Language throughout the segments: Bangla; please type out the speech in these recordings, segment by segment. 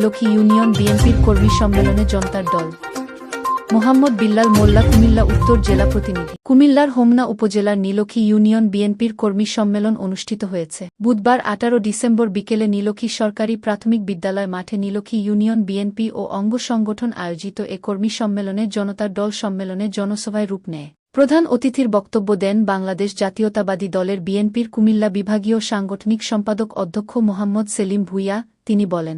নীলক্ষী ইউনিয়ন বিএনপির কর্মী সম্মেলনে জনতার দল। মোহাম্মদ বিল্লাল মোল্লা, কুমিল্লা উত্তর জেলা প্রতিনিধি। কুমিল্লার হোমনা উপজেলার নীলক্ষী ইউনিয়ন বিএনপির কর্মী সম্মেলন অনুষ্ঠিত হয়েছে বুধবার 18 ডিসেম্বর বিকেলে নীলক্ষী সরকারি প্রাথমিক বিদ্যালয় মাঠে। নীলক্ষী ইউনিয়ন বিএনপি ও অঙ্গ সংগঠন আয়োজিত এ কর্মী সম্মেলনে জনতার দল সম্মেলনে জনসভায় রূপ নেয়। প্রধান অতিথির বক্তব্য দেন বাংলাদেশ জাতীয়তাবাদী দলের বিএনপির কুমিল্লা বিভাগীয় সাংগঠনিক সম্পাদক অধ্যক্ষ মোহাম্মদ সেলিম ভুঁইয়া। তিনি বলেন,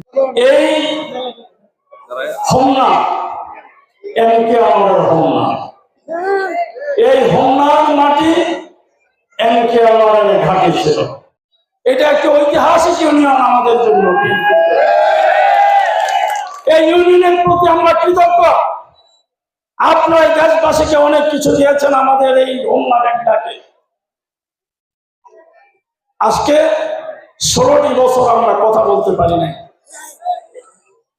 এই হোমনার মাটি ঘাটে ছিল। এটা একটা ঐতিহাসিক ইউনিয়ন আমাদের জন্য। এই ইউনিয়নের প্রতি আমরা কৃতজ্ঞ। আপনারা দেশবাসীকে অনেক কিছু দিয়েছেন আমাদের এই হোমনার ডাকে। আজকে 16টি বছর আমরা কথা বলতে পারি নাই।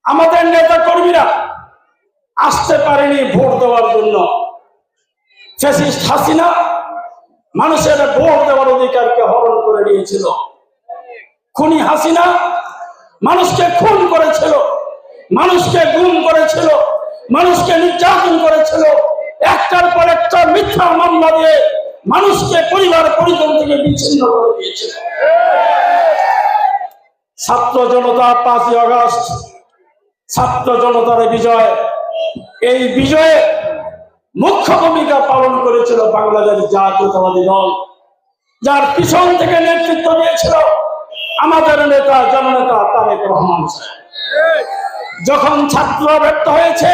আমাদের নেতা কর্মীরা আসতে পারেনি ভোট দেওয়ার জন্য। ফ্যাসিস্ট হাসিনা মানুষের ভোট দেওয়ার অধিকারকে হরণ করে নিয়েছিল। খুনি হাসিনা মানুষকে খুন করেছিল, মানুষকে গুম করেছিল, মানুষকে নির্যাতন করেছিল। একটার পর একটা মিথ্যা মামলা দিয়ে মানুষকে পরিবার পরিজন থেকে বিচ্ছিন্ন করে দিয়েছিল। ছাত্র জনতা 5ই আগস্ট, ছাত্র জনতার বিজয়, এই বিজয়ে মুখ্য ভূমিকা পালন করেছিল বাংলাদেশ জাতীয়তাবাদী দল, যার পিছন থেকে নেতৃত্ব দিয়েছিল আমাদের নেতা জননেতা তারেক রহমান। যখন ছাত্ররা ব্যর্থ হয়েছে,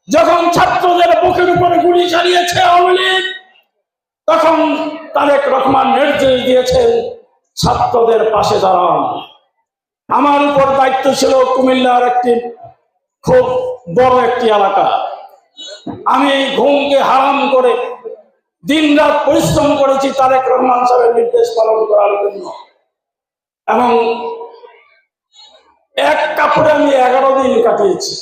যখন ছাত্রদের বুকের উপরে গুলি চালিয়েছে আওয়ামী লীগ, তখন তারেক রহমান নির্দেশ দিয়েছেন ছাত্রদের পাশে দাঁড়ান। আমার উপর দায়িত্ব ছিল কুমিল্লার একটি খুব বড় একটি এলাকা। আমি ঘুমকে হারাম করে দিনরাত পরিশ্রম করেছি তারেক রহমান সাহেবের নির্দেশ পালন করার জন্য, এবং এক কাপড়ে আমি 11 দিন কাটিয়েছি।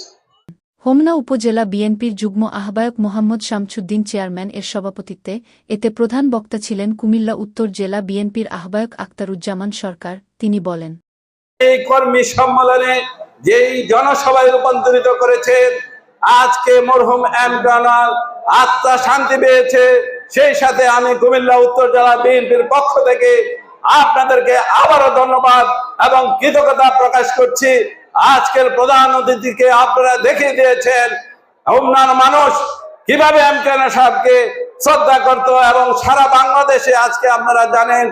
হোমনা উপজেলা বিএনপির যুগ্ম আহ্বায়ক মোহাম্মদ শামছুদ্দিন চেয়ারম্যান এর সভাপতিত্বে এতে প্রধান বক্তা ছিলেন কুমিল্লা উত্তর জেলা বিএনপির আহ্বায়ক আক্তারুজ্জামান সরকার। তিনি বলেন, এই কর্মী সম্মেলনে যেই জনসভায় রূপান্তরিত করেছেন, আজকে মরহুম এম কানাল আত্মা শান্তি পেয়েছে। সেই সাথে আমি কুমিল্লা উত্তর জেলা বিএনপির পক্ষ থেকে আপনাদেরকে আবারও ধন্যবাদ এবং কৃতজ্ঞতা প্রকাশ করছি। আজকের প্রধান অতিথিকে আপনারা দেখিয়ে দিয়েছেন হোমনার মানুষ কিভাবে এম কানাল সাহেবকে শ্রদ্ধা করত, এবং সারা বাংলাদেশে আজকে আপনারা জানেন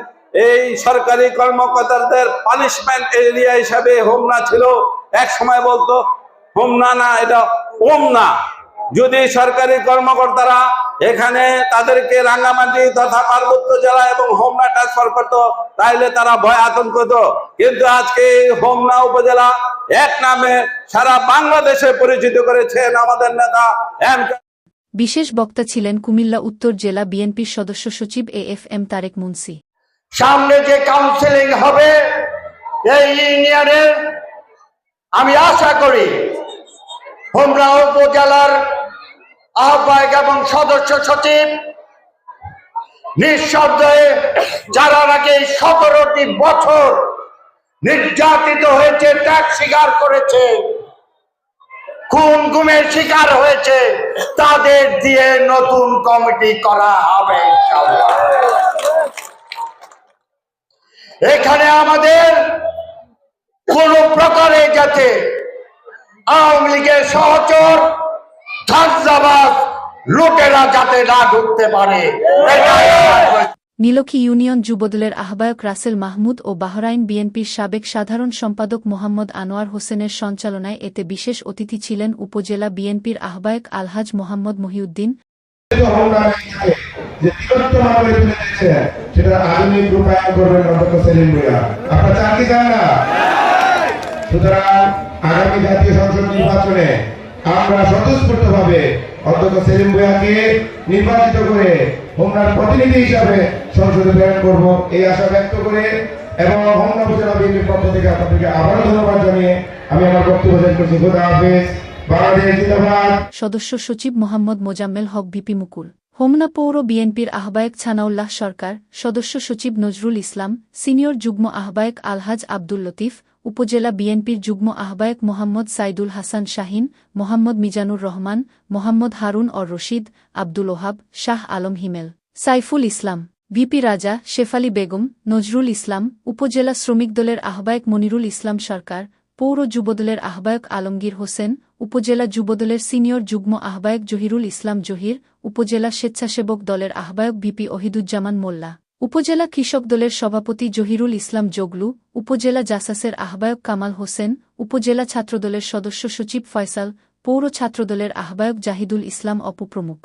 এই সরকারি কর্মকর্তাদের পানিশমেন্ট এরিয়া হিসাবে হোমনা ছিল। এক সময় বলতো হোমনা না, এটা ওমনা। যদি সরকারি কর্মকর্তারা এখানে তাদেরকে রাঙ্গামাটি তথা পার্বত্য জেলা এবং হোমনা ট্রান্সফার করতো, তাইলে তারা ভয় আতঙ্ক হতো। কিন্তু আজকে হোমনা উপজেলা এক নামে সারা বাংলাদেশে পরিচিত করেছেন আমাদের নেতা এম। বিশেষ বক্তা ছিলেন কুমিল্লা উত্তর জেলা বিএনপির সদস্য সচিব AFM তারেক মুন্সি। সামনে যে কাউন্সিলিং হবে এই ইউনিয়নের, আমি আশা করি হোমনা উপজেলার আহ্বায়ক এবং সদস্য সচিব নিঃশব্দে যারা নাকি 17টি বছর নির্যাতিত হয়েছে, ত্যাগ স্বীকার করেছে, খুন গুমের শিকার হয়েছে, তাদের দিয়ে নতুন কমিটি করা হবে ইনশাআল্লাহ। এখানে আমাদের কোন প্রকারে যাতে আওয়ামী লীগের সহচর ধান্দাবাজ লুটেরা যাতে না ঢুকতে পারে। নীলক্ষী ইউনিয়ন যুবদলের আহ্বায়ক রাসেল মাহমুদ ও বাহরাইন বিএনপির সাবেক সাধারণ সম্পাদক মোহাম্মদ আনোয়ার হোসেনের সঞ্চালনায় এতে বিশেষ অতিথি ছিলেন উপজেলা বিএনপির আহ্বায়ক আলহাজ মোহাম্মদ মহিউদ্দিন। আগামী জাতীয় সংসদ নির্বাচনে আমরা স্বতঃস্ফূর্তভাবে অধ্যক্ষ সেলিম ভুঁইয়াকে নির্বাচিত করে হোমনার প্রতিনিধি হিসাবে সংসদে প্রেরণ করব এই আশা ব্যক্ত করে, এবং হোমনা উপজেলা বিএনপির পক্ষ থেকে আপনাদেরকে আবারও ধন্যবাদ জানিয়ে আমি আমার বক্তব্য শেষ করছি। খোদা হাফেজ। বাংলাদেশ জিন্দাবাদ। সদস্য সচিব মোহাম্মদ মোজাম্মেল হক, ভিপি মুকুল। হোমনা পৌর বিএনপির আহ্বায়ক ছানাউল্লাহ সরকার, সদস্য সচিব নজরুল ইসলাম, সিনিয়র যুগ্ম আহ্বায়ক আলহাজ আব্দুল লতিফ, উপজেলা বিএনপির যুগ্ম আহ্বায়ক মোহাম্মদ সাইদুল হাসান শাহিন, মোহাম্মদ মিজানুর রহমান, মোহাম্মদ হারুন অর রশিদ, আব্দুল ওহাব, শাহ আলম হিমেল, সাইফুল ইসলাম, ভিপি রাজা, শেফালি বেগম, নজরুল ইসলাম, উপজেলা শ্রমিক দলের আহ্বায়ক মনিরুল ইসলাম সরকার, পৌর যুবদলের আহ্বায়ক আলমগীর হোসেন, উপজেলা যুবদলের সিনিয়র যুগ্ম আহ্বায়ক জহিরুল ইসলাম জহির, উপজেলা স্বেচ্ছাসেবক দলের আহ্বায়ক ভিপি ওহিদুজ্জামান মোল্লা, উপজেলা কৃষক দলের সভাপতি জহিরুল ইসলাম জগলু, উপজেলা জাসাসের আহ্বায়ক কামাল হোসেন, উপজেলা ছাত্রদলের সদস্য সচিব ফয়সাল, পৌর ছাত্রদলের আহ্বায়ক জাহিদুল ইসলাম অপু প্রমুখ।